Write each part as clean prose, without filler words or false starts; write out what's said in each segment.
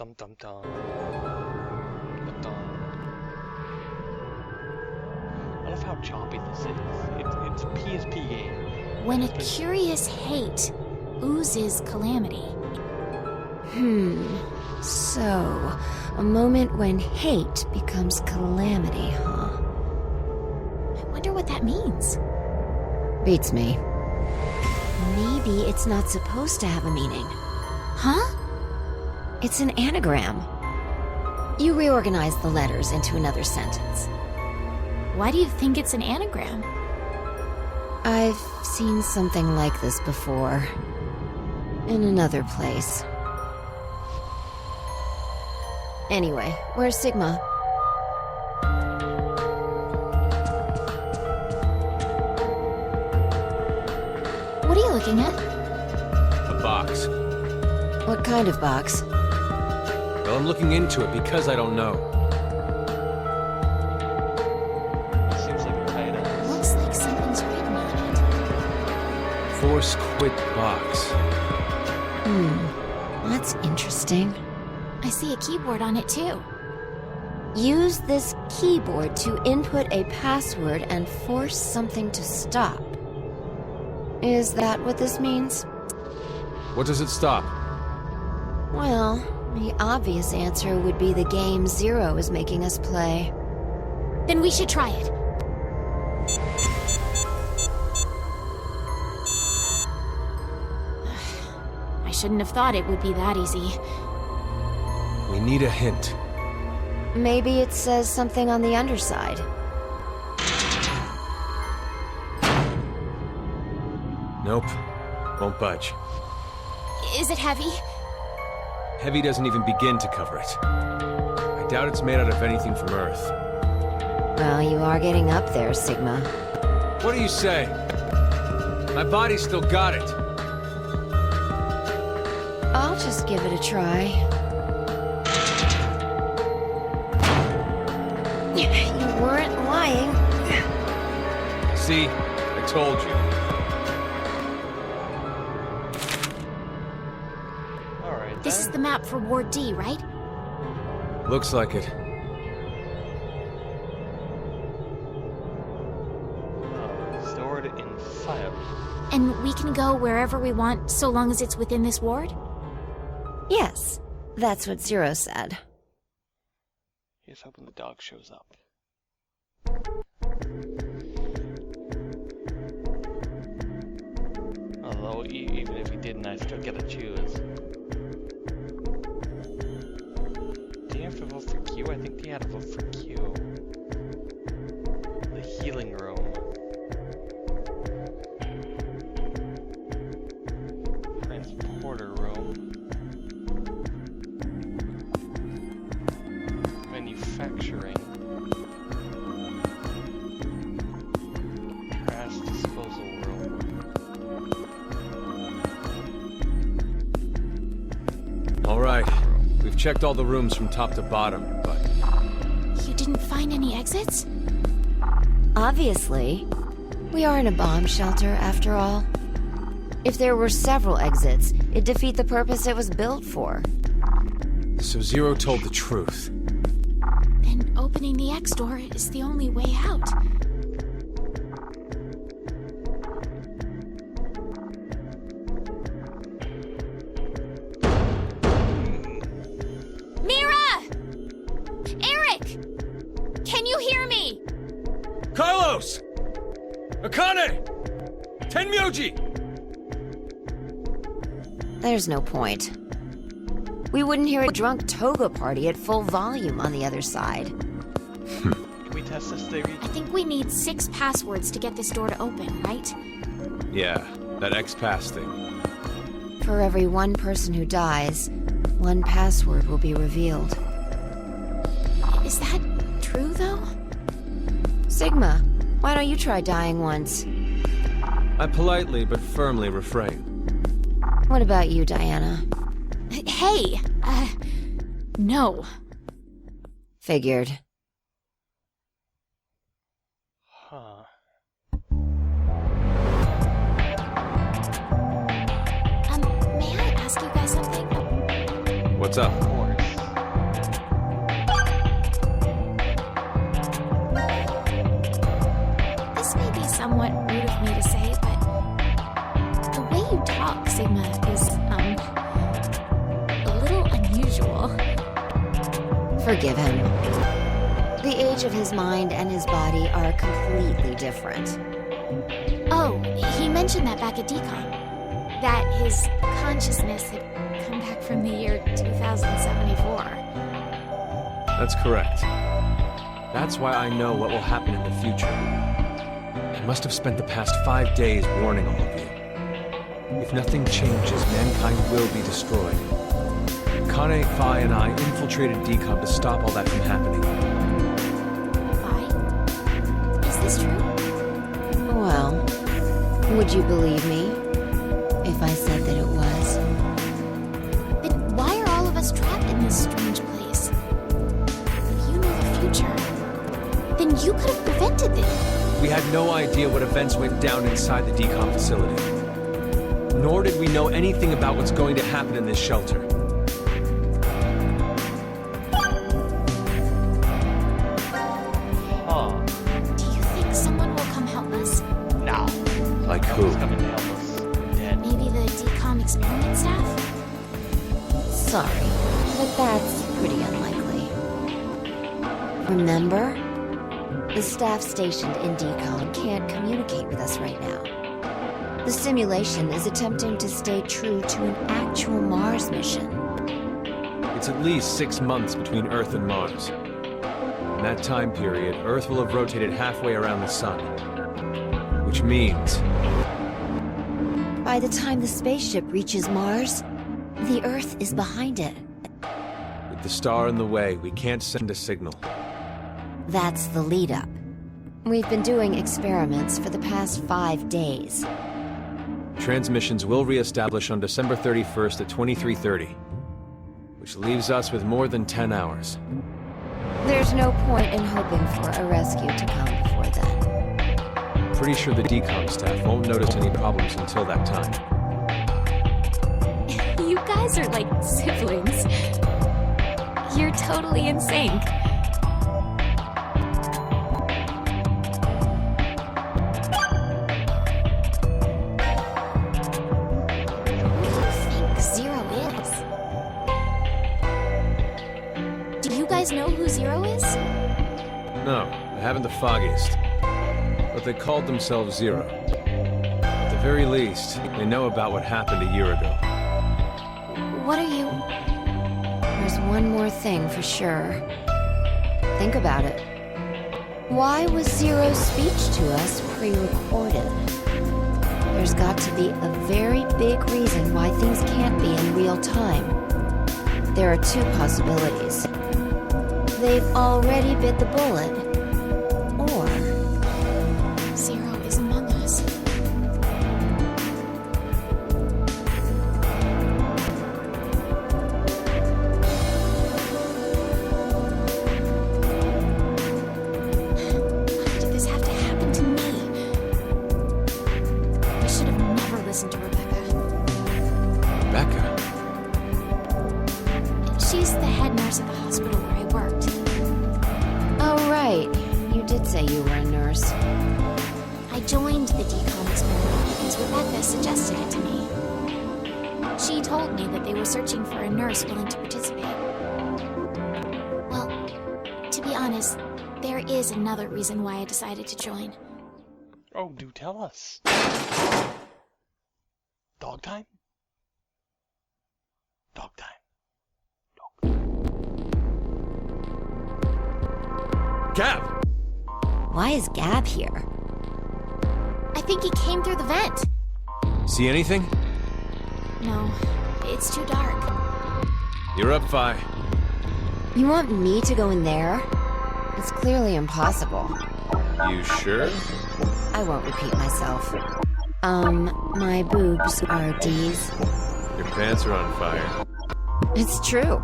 Dum dum dum. Dum dum. I love how choppy this is. It's a PSP game. When a curious hate oozes calamity. So, a moment when hate becomes calamity, huh? I wonder what that means. Beats me. Maybe it's not supposed to have a meaning. Huh? It's an anagram. You reorganize the letters into another sentence. Why do you think it's an anagram? I've seen something like this before. In another place. Anyway, where's Sigma? What are you looking at? A box. What kind of box? Well, I'm looking into it because I don't know. Seems like a tight ass. Looks like something's written on it. Force quit box. That's interesting. I see a keyboard on it too. Use this keyboard to input a password and force something to stop. Is that what this means? What does it stop? Well, the obvious answer would be the game Zero is making us play. Then we should try it. I shouldn't have thought it would be that easy. We need a hint. Maybe it says something on the underside. Nope. Won't budge. Is it heavy? Heavy doesn't even begin to cover it. I doubt it's made out of anything from Earth. Well, you are getting up there, Sigma. What do you say? My body's still got it. I'll just give it a try. You weren't lying. See? I told you. Alright. This is the map for Ward D, right? Looks like it. Stored in file. And we can go wherever we want so long as it's within this ward? Yes, that's what Zero said. Here's hoping the dog shows up. Although, even if he didn't, I still get to choose. Do you have to vote for Q? I think you had to vote for Q. The healing room. Transporter room. Manufacturing. Trash disposal room. All right. We've checked all the rooms from top to bottom, but... You didn't find any exits? Obviously. We are in a bomb shelter, after all. If there were several exits, it'd defeat the purpose it was built for. So Zero told the truth. Then opening the X door is the only way out. Mira! Eric! Can you hear me? Carlos! Akane! Tenmyoji! There's no point. We wouldn't hear a drunk toga party at full volume on the other side. Can we test this theory? I think we need 6 passwords to get this door to open, right? Yeah, that X-Pass thing. For every one person who dies, one password will be revealed. Is that true, though? Sigma, why don't you try dying once? I politely but firmly refrain. What about you, Diana? Hey! No. Figured. Huh. May I ask you guys something? What's up? Of course. Forgive him. The age of his mind and his body are completely different. Oh, he mentioned that back at DCOM. That his consciousness had come back from the year 2074. That's correct. That's why I know what will happen in the future. I must have spent the past 5 days warning all of you. If nothing changes, mankind will be destroyed. Kane, Phi, and I infiltrated DCOM to stop all that from happening. Why? Is this true? Well, would you believe me if I said that it was? Then why are all of us trapped in this strange place? If you know the future, then you could have prevented this. We had no idea what events went down inside the DCOM facility. Nor did we know anything about what's going to happen in this shelter. Huh. Do you think someone will come help us? No. Like Who's who? coming to help us? Dead. Maybe the DCOM experiment staff? Sorry, but that's pretty unlikely. Remember? The staff stationed in DCOM can't communicate with us right now. The simulation is attempting to stay true to an actual Mars mission. It's at least 6 months between Earth and Mars. In that time period, Earth will have rotated halfway around the Sun. Which means... By the time the spaceship reaches Mars, the Earth is behind it. with the star in the way, we can't send a signal. That's the lead-up. We've been doing experiments for the past 5 days. Transmissions will re-establish on December 31st at 23:30, which leaves us with more than 10 hours. There's no point in hoping for a rescue to come before then. Pretty sure the DCOM staff won't notice any problems until that time. You guys are like siblings. You're totally in sync. Who do you think Zero is? Do you guys know who Zero is? No, I haven't the foggiest. But they called themselves Zero. At the very least, they know about what happened a year ago. What are you... There's one more thing for sure. Think about it. Why was Zero's speech to us pre-recorded? There's got to be a very big reason why things can't be in real time. There are two possibilities. They've already bit the bullet, or Zero is among us. Why did this have to happen to me? I should have never listened to Rebecca. Becca? She's the head nurse at the hospital where I worked. oh right, you did say you were a nurse. I joined the DCOM experiment because Rebecca suggested it to me. She told me that they were searching for a nurse willing to participate. Well, to be honest, there is another reason why I decided to join. Oh, do tell us. Dog time? Dog time. Gab! Why is Gab here? I think he came through the vent. See anything? No, it's too dark. You're up, Phi. You want me to go in there? It's clearly impossible. You sure? I won't repeat myself. My boobs are D's. Your pants are on fire. It's true.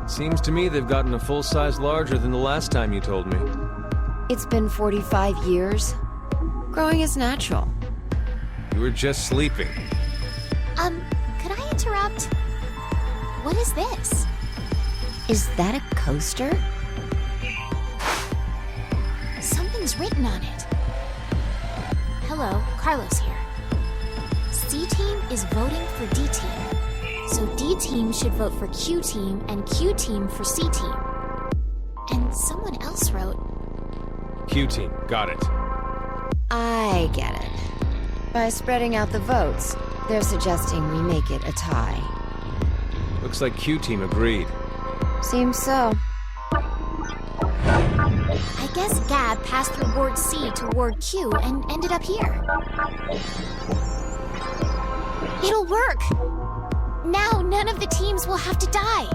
Seems to me they've gotten a full size larger than the last time you told me. It's been 45 years. Growing is natural. You were just sleeping. Could I interrupt? What is this? Is that a coaster? Something's written on it. Hello, Carlos here. C-Team is voting for D-Team. So D-Team should vote for Q-Team and Q-Team for C-Team. Someone else wrote. Q team, got it. I get it. By spreading out the votes, they're suggesting we make it a tie. Looks like Q team agreed. Seems so. I guess Gab passed through Ward C to Ward Q and ended up here. It'll work! Now none of the teams will have to die.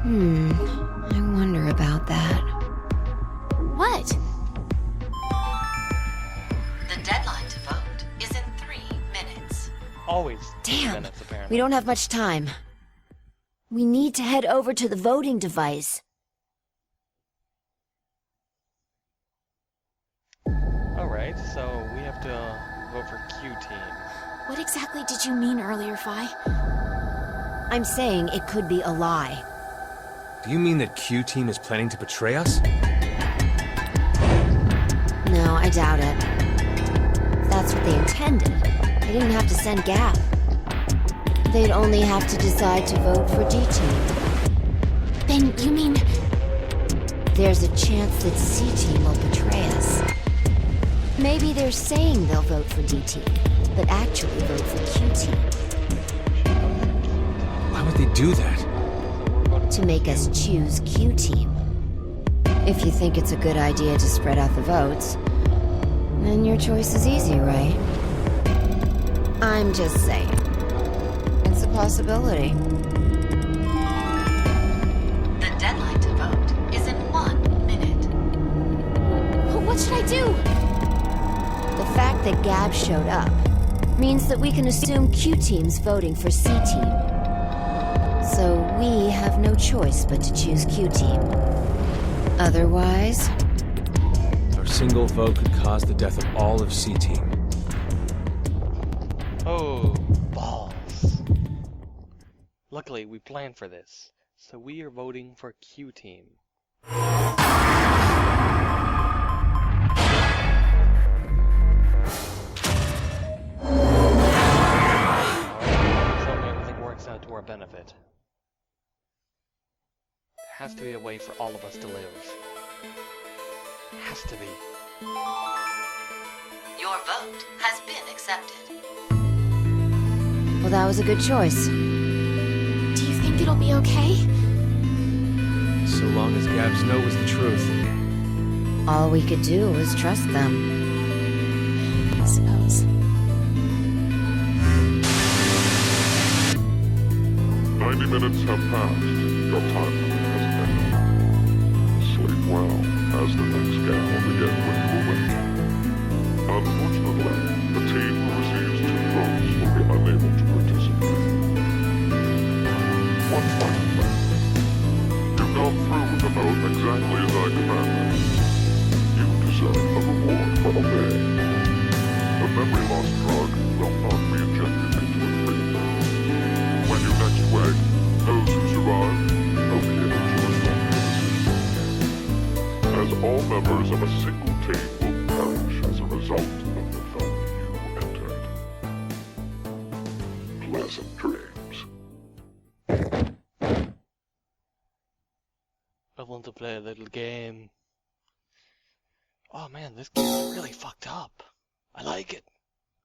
I wonder about that. What? The deadline to vote is in 3 minutes. Always 3 Damn, minutes, apparently. we don't have much time. We need to head over to the voting device. Alright, so we have to vote for Q team. What exactly did you mean earlier, Phi? I'm saying it could be a lie. Do you mean that Q team is planning to betray us? No, I doubt it. That's what they intended. They didn't have to send Gab. They'd only have to decide to vote for D-Team. Then you mean... There's a chance that C-Team will betray us. Maybe they're saying they'll vote for D-Team, but actually vote for Q-Team. Why would they do that? To make us choose Q-Team. If you think it's a good idea to spread out the votes, then your choice is easy, right? I'm just saying. It's a possibility. The deadline to vote is in 1 minute. What should I do? The fact that Gab showed up means that we can assume Q-Team's voting for C-Team. So we have no choice but to choose Q-Team. Otherwise... Our single vote could cause the death of all of C-Team. Oh, balls. Luckily, we planned for this, so we are voting for Q team. Let's hope everything works out to our benefit. There has to be a way for all of us to live. Has to be. Your vote has been accepted. Well, that was a good choice. Do you think it'll be okay? So long as Gabs know was the truth. All we could do was trust them. I suppose. 90 minutes have passed. Your time limit has ended. Sleep well, as the next game will begin when you awake. Unfortunately, the team who receives 2 votes will be unable to participate. One final thing. You've gone through with the vote exactly as I commanded. You deserve a reward for obeying. The memory loss drug will not be injected into a dream. When you next wake, those who survive will be able to respond to decisions. As all members of a single team will perish as a result of the vote you entered. Pleasant dreams. I want to play a little game. Oh man, this game is really fucked up. I like it.